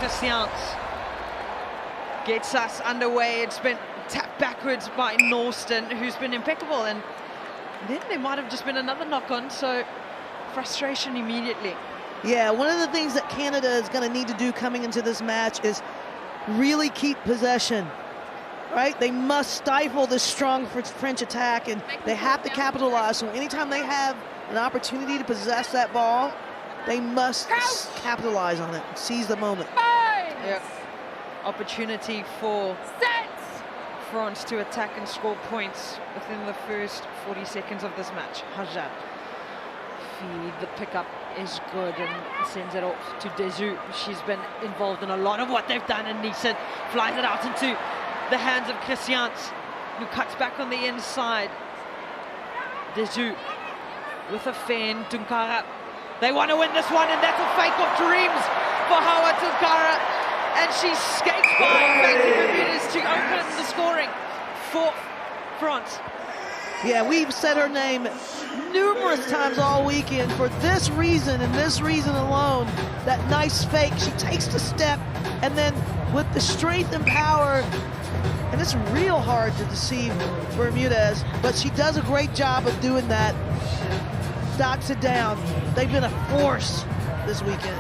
Christians gets us underway. It's been tapped backwards by Norston, who's been impeccable, and then there might have just been another knock-on, so frustration immediately. Yeah, one of the things that Canada is going to need to do coming into this match is really keep possession, right? They must stifle this strong French attack, and they have to capitalize. So anytime they have an opportunity to possess that ball, they must capitalize on it, seize the moment. Yep. Opportunity for France to attack and score points within the first 40 seconds of this match. Hajat feed, the pickup is good and sends it off to Dezu. She's been involved in a lot of what they've done, and Nielsen flies it out into the hands of Christians, who cuts back on the inside. Dezu with a fan, Tunkara. They want to win this one, and that's a fake of dreams for Hawa Tunkara. And she skates by 30 meters to open the scoring for France. Yeah, we've said her name numerous times all weekend for this reason and this reason alone. That nice fake, she takes the step, and then with the strength and power, and it's real hard to deceive Bermudez, but she does a great job of doing that. Knocks it down. They've been a force this weekend.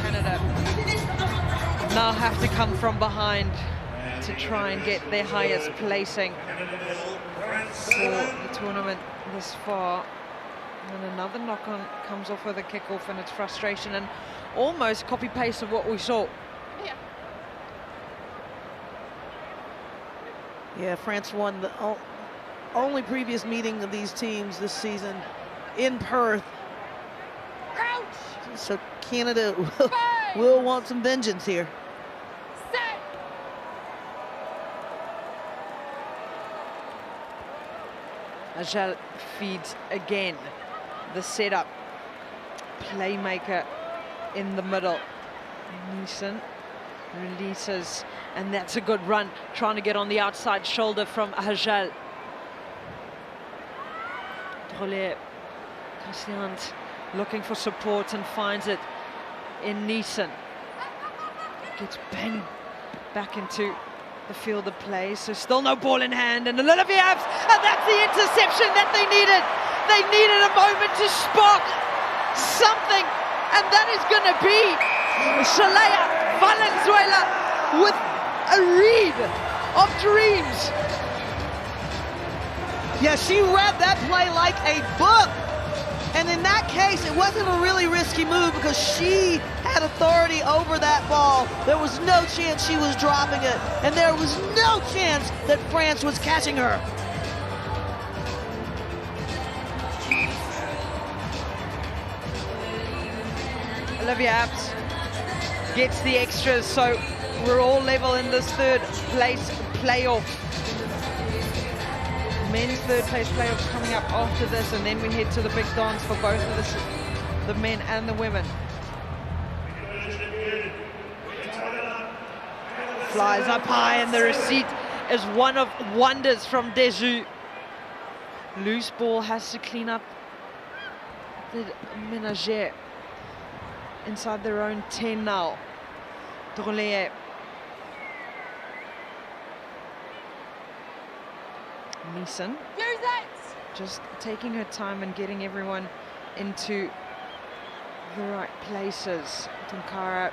Canada now have to come from behind to try and get their highest placing for the tournament this far. And another knock-on comes off with a kickoff, and it's frustration and almost copy-paste of what we saw. Yeah, France won the only previous meeting of these teams this season in Perth. So Canada will want some vengeance here. Ajal feeds again. The setup, playmaker in the middle. Nielsen releases, and that's a good run, trying to get on the outside shoulder from Ajal. Christians looking for support and finds it in Nielsen. Gets banged back into the field of play, so still no ball in hand, and Olivia Abs, and that's the interception that they needed. They needed a moment to spark something, and that is going to be Shalaya Valenzuela with a read of dreams. Yeah, she read that play like a book. And in that case, it wasn't a really risky move because she had authority over that ball. There was no chance she was dropping it, and there was no chance that France was catching her. Olivia Abs gets the extras, so we're all level in this third place playoff. Men's third place playoffs coming up after this, and then we head to the big dance for both of the men and the women. Flies up high, and the receipt is one of wonders from Deju. Loose ball has to clean up the Ménager inside their own 10 now. Drollet. Nielsen just taking her time and getting everyone into the right places. Tunkara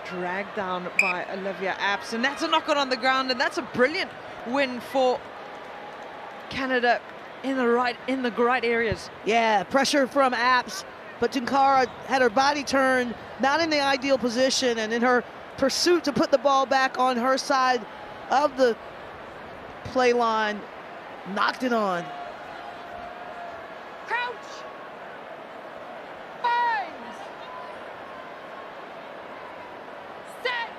dragged down by Olivia Abs, and that's a knock-on on the ground, and that's a brilliant win for Canada in the right areas. Yeah, pressure from Abs, but Tunkara had her body turned, not in the ideal position, and in her pursuit to put the ball back on her side of the play line, knocked it on. Crouch. Bind. Set.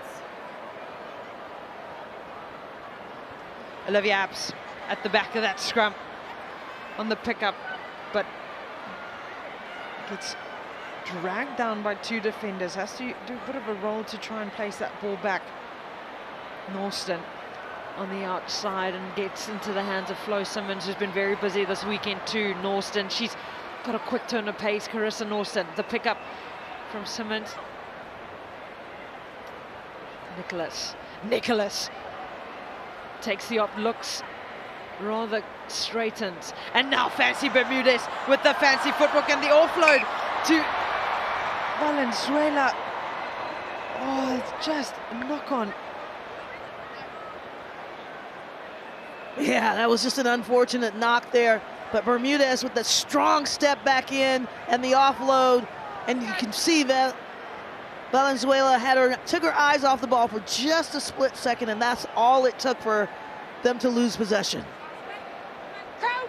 Olivia Abs at the back of that scrum on the pickup, but gets dragged down by two defenders. Has to do a bit of a roll to try and place that ball back. Norston on the outside and gets into the hands of Flo Simmons, who's been very busy this weekend too. Norston, she's got a quick turn of pace. Carissa Norston, the pickup from Simmons. Nicholas takes the up, looks rather straightened, and now Fancy Bermudez with the fancy footwork and the offload to Valenzuela. Oh, it's just a knock on. Yeah, that was just an unfortunate knock there, but Bermudez with the strong step back in and the offload, and you can see that Valenzuela took her eyes off the ball for just a split second, and that's all it took for them to lose possession.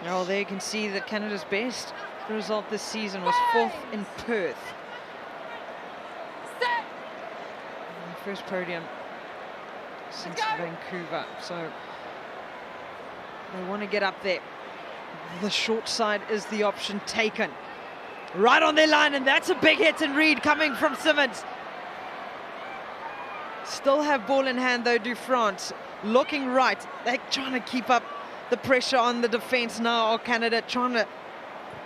Oh, there you can see that Canada's best result this season was 4th in Perth. First podium since Vancouver, so they want to get up there. The short side is the option taken. Right on their line, and that's a big hit and read coming from Simmons. Still have ball in hand though, du France. Looking right, they're trying to keep up the pressure on the defense now, or Canada trying to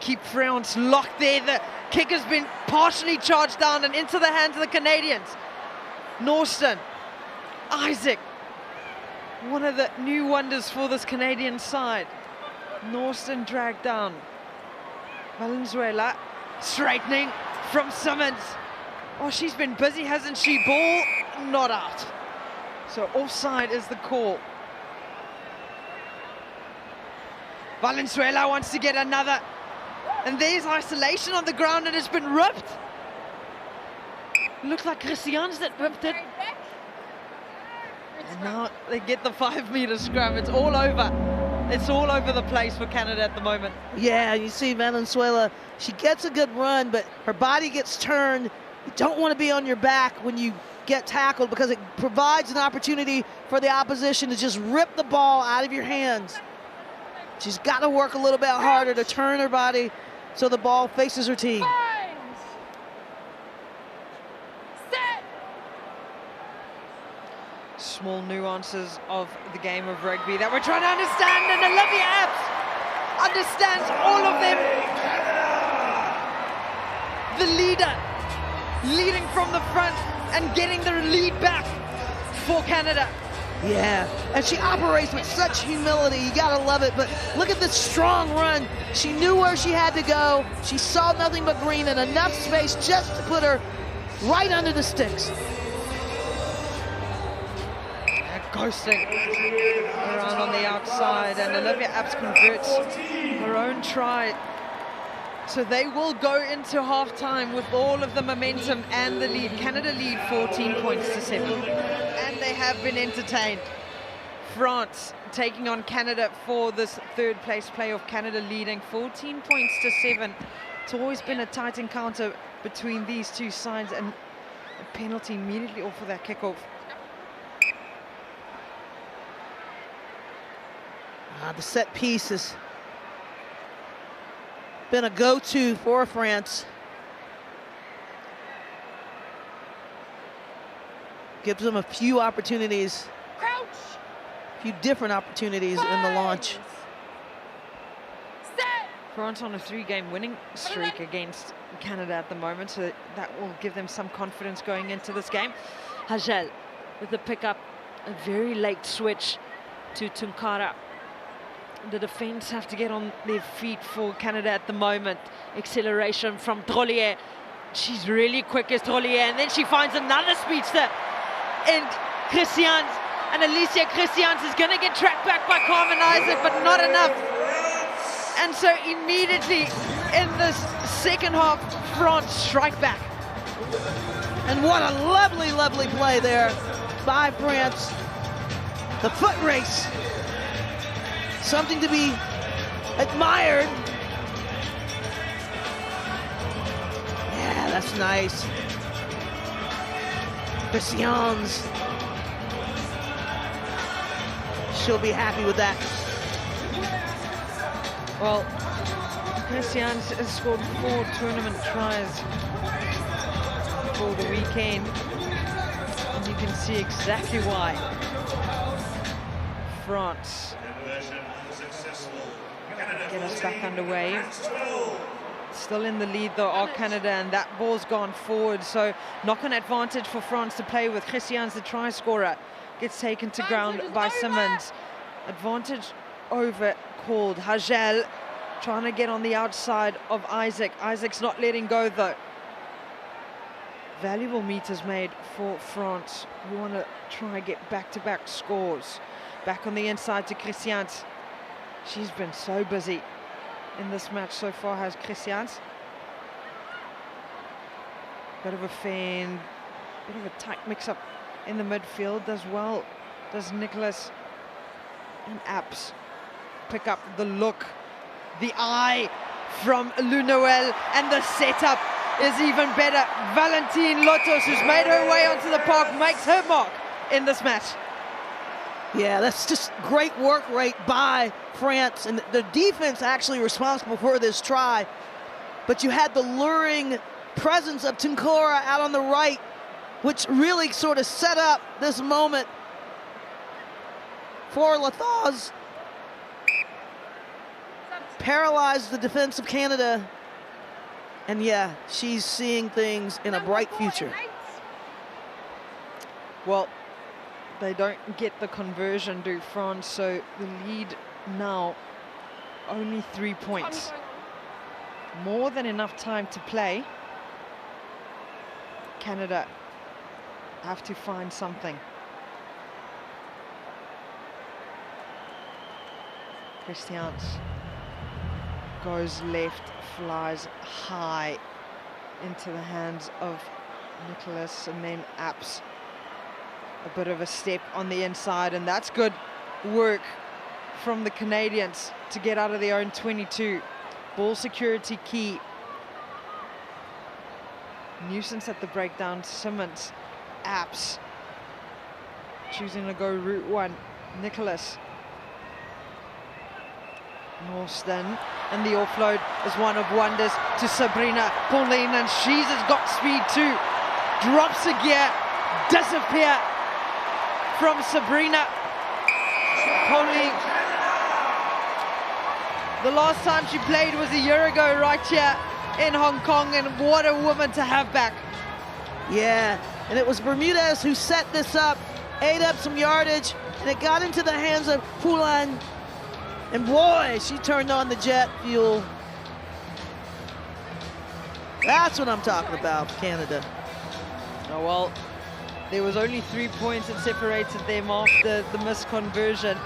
keep France locked there. The kick has been partially charged down and into the hands of the Canadians. Norston, Isaac, one of the new wonders for this Canadian side. Norston dragged down. Valenzuela, straightening from Simmons. Oh, she's been busy, hasn't she? Ball not out. So offside is the call. Valenzuela wants to get another. And there's isolation on the ground, and it's been ripped. Looked like Christians that ripped it. And now they get the 5-meter scrum. It's all over. It's all over the place for Canada at the moment. Yeah, you see Valenzuela, she gets a good run, but her body gets turned. You don't want to be on your back when you get tackled, because it provides an opportunity for the opposition to just rip the ball out of your hands. She's got to work a little bit harder to turn her body so the ball faces her team. Small nuances of the game of rugby that we're trying to understand, and Olivia Epps understands all of them. The leader, leading from the front and getting the lead back for Canada. Yeah, and she operates with such humility. You gotta love it. But look at this strong run. She knew where she had to go. She saw nothing but green and enough space just to put her right under the sticks. Ghosting around on the outside, and Olivia Epps converts her own try. So they will go into halftime with all of the momentum and the lead. Canada lead 14 points to 7. And they have been entertained. France taking on Canada for this 3rd place playoff. Canada leading 14 points to 7. It's always been a tight encounter between these two sides, and a penalty immediately off of that kickoff. The set piece has been a go-to for France. Gives them a few opportunities, a few different opportunities in the launch. France on a 3-game winning streak against Canada at the moment, so that will give them some confidence going into this game. Hajel with the pickup, a very late switch to Tunkara. The defense have to get on their feet for Canada at the moment. Acceleration from Trollier. She's really quick as Trollier, and then she finds another speedster in Christians, and Alicia Christians is going to get tracked back by Carmen Isaac, but not enough. And so immediately in this second half, France strike back. And what a lovely, lovely play there by France. The foot race. Something to be admired. Yeah, that's nice. Christians. She'll be happy with that. Well, Christians has scored 4 tournament tries for the weekend, and you can see exactly why. France. Get us back underway. Still in the lead though are Canada, and that ball's gone forward, so knock-on advantage for France to play with. Christian's the try scorer, gets taken to ground by Simmons. Advantage over called. Hagel trying to get on the outside of Isaac. Isaac's not letting go though. Valuable meters made for France. We want to try and get back-to-back scores. Back on the inside to Christians. She's been so busy in this match so far, has Christians. Bit of a feint, bit of a tight mix-up in the midfield. Does well, does Nicholas. And Apps pick up the look, the eye from Lunoel, and the setup is even better. Valentine Lotos, who's made her way onto the park, makes her mark in this match. Yeah, that's just great work rate by France, and the defense actually responsible for this try. But you had the luring presence of Tunkara out on the right, which really sort of set up this moment for Lathaz. Paralyzed the defense of Canada. And yeah, she's seeing things in a bright future. Well, they don't get the conversion, do France, so the lead now only 3 points. More than enough time to play. Canada have to find something. Christians goes left, flies high into the hands of Nicholas, and then Apps. A bit of a step on the inside, and that's good work from the Canadians to get out of their own 22. Ball security key. Nuisance at the breakdown. Simmons, Apps choosing to go route one. Nicholas. Norston, and the offload is one of wonders to Sabrina Poulin, and she's got speed too. Drops a gear, disappear from Sabrina Poulin. The last time she played was a year ago right here in Hong Kong, and what a woman to have back. Yeah, and it was Bermudez who set this up, ate up some yardage, and it got into the hands of Poulin. And boy, she turned on the jet fuel. That's what I'm talking about, Canada. Oh, well, there was only 3 points that separated them after the missed conversion.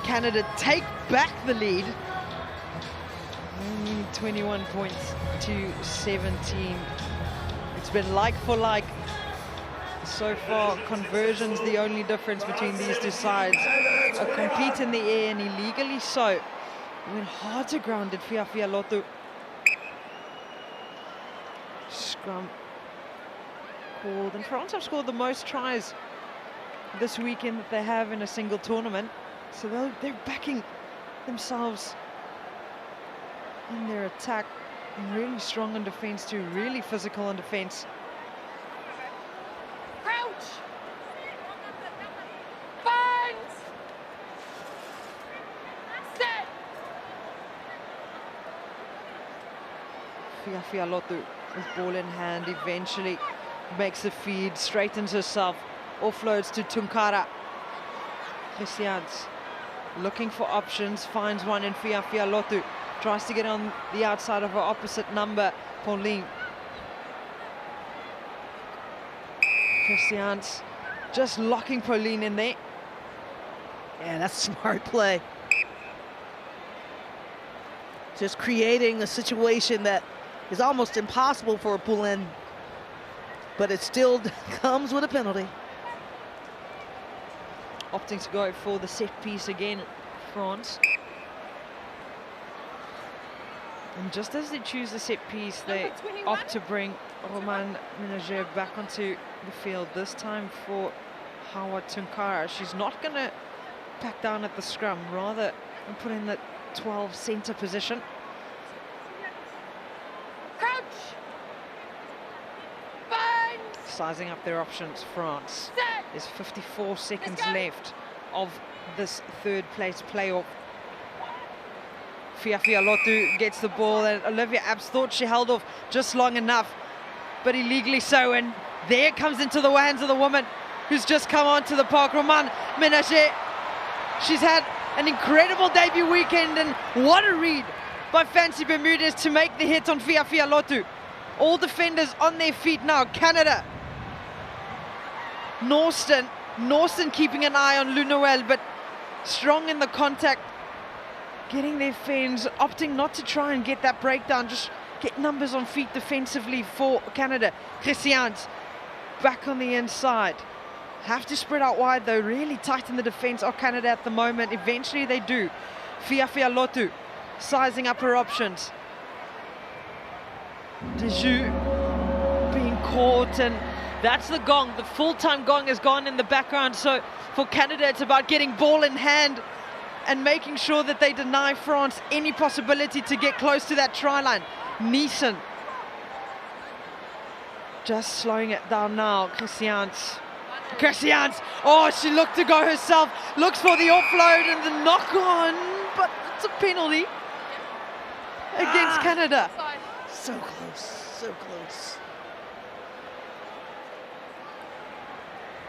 Canada take back the lead. Only 21 points to 17. It's been like for like. So far, conversion's the only difference between these two sides. A compete in the air, and illegally so. Went hard to ground it, Fia Lotu. Scrum called, and France have scored the most tries this weekend that they have in a single tournament. So they're backing themselves in their attack, and really strong on defense too, really physical on defense. Fia Lotu with ball in hand, eventually makes the feed, straightens herself, offloads to Tunkara. Christians looking for options, finds one in Fia Lotu, tries to get on the outside of her opposite number, Poulin. Christians just locking Poulin in there. Yeah, that's smart play. Just creating a situation that is almost impossible for Poulin, but it still comes with a penalty. Opting to go for the set piece again, France. And just as they choose the set piece, they opt to bring Roman Ménager back onto the field, this time for Hawa Tunkara. She's not going to back down at the scrum, rather than put in the 12 centre position. Sizing up their options, France. There's 54 seconds left of this third place playoff. Fiafialotu gets the ball, and Olivia Abs thought she held off just long enough, but illegally so, and there it comes into the hands of the woman who's just come onto the park, Roman Ménager. She's had an incredible debut weekend, and what a read by Fancy Bermudez to make the hit on Fiafialotu. All defenders on their feet now. Canada. Norston keeping an eye on Lunoel, but strong in the contact, getting their fans, opting not to try and get that breakdown, just get numbers on feet defensively for Canada. Christians back on the inside. Have to spread out wide though, really tight in the defense of Canada at the moment. Eventually they do. Fiafialotu sizing up her options. Deju being caught, and that's the gong. The full-time gong has gone in the background. So for Canada, it's about getting ball in hand and making sure that they deny France any possibility to get close to that try line. Neeson just slowing it down now. Christians, oh, she looked to go herself, looks for the offload and the knock on, but it's a penalty against Canada. So close, so close.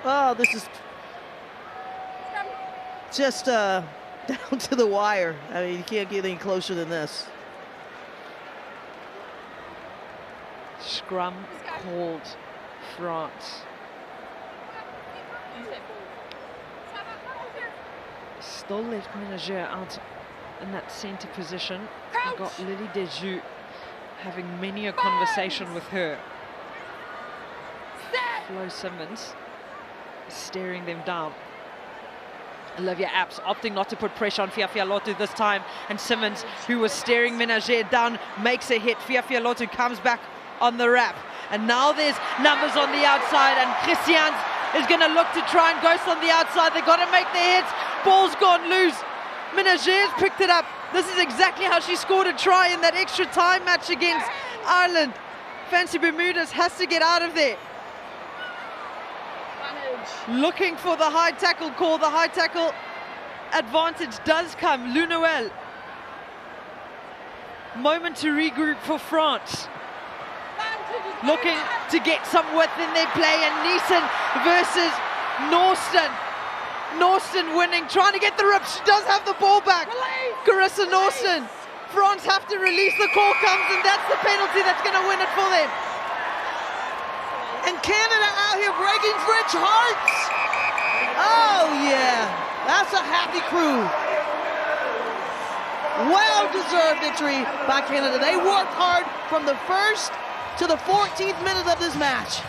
Oh, this is just down to the wire. I mean, you can't get any closer than this. Scrum called France. Still left Ménager out in that centre position. We've got Lily Deju having many a conversation with her. Flo Simmons staring them down. Olivia Apps opting not to put pressure on Fiafialotu this time, and Simmons, who was staring Ménager down, makes a hit. Fiafialotu comes back on the wrap, and now there's numbers on the outside, and Christians is going to look to try and ghost on the outside. They've got to make their hits. Ball's gone loose. Ménager's picked it up. This is exactly how she scored a try in that extra time match against Ireland. Fancy Bermudez has to get out of there. Looking for the high tackle call. The high tackle advantage does come. Lunoel. Moment to regroup for France. Looking to get some width in their play, and Neeson versus Norston. Norston winning, trying to get the rip. She does have the ball back. Carissa Norston. France have to release. The call comes, and that's the penalty that's going to win it for them. And Canada out here breaking French hearts. Oh yeah, that's a happy crew. Well-deserved victory by Canada. They worked hard from the first to the 14th minute of this match.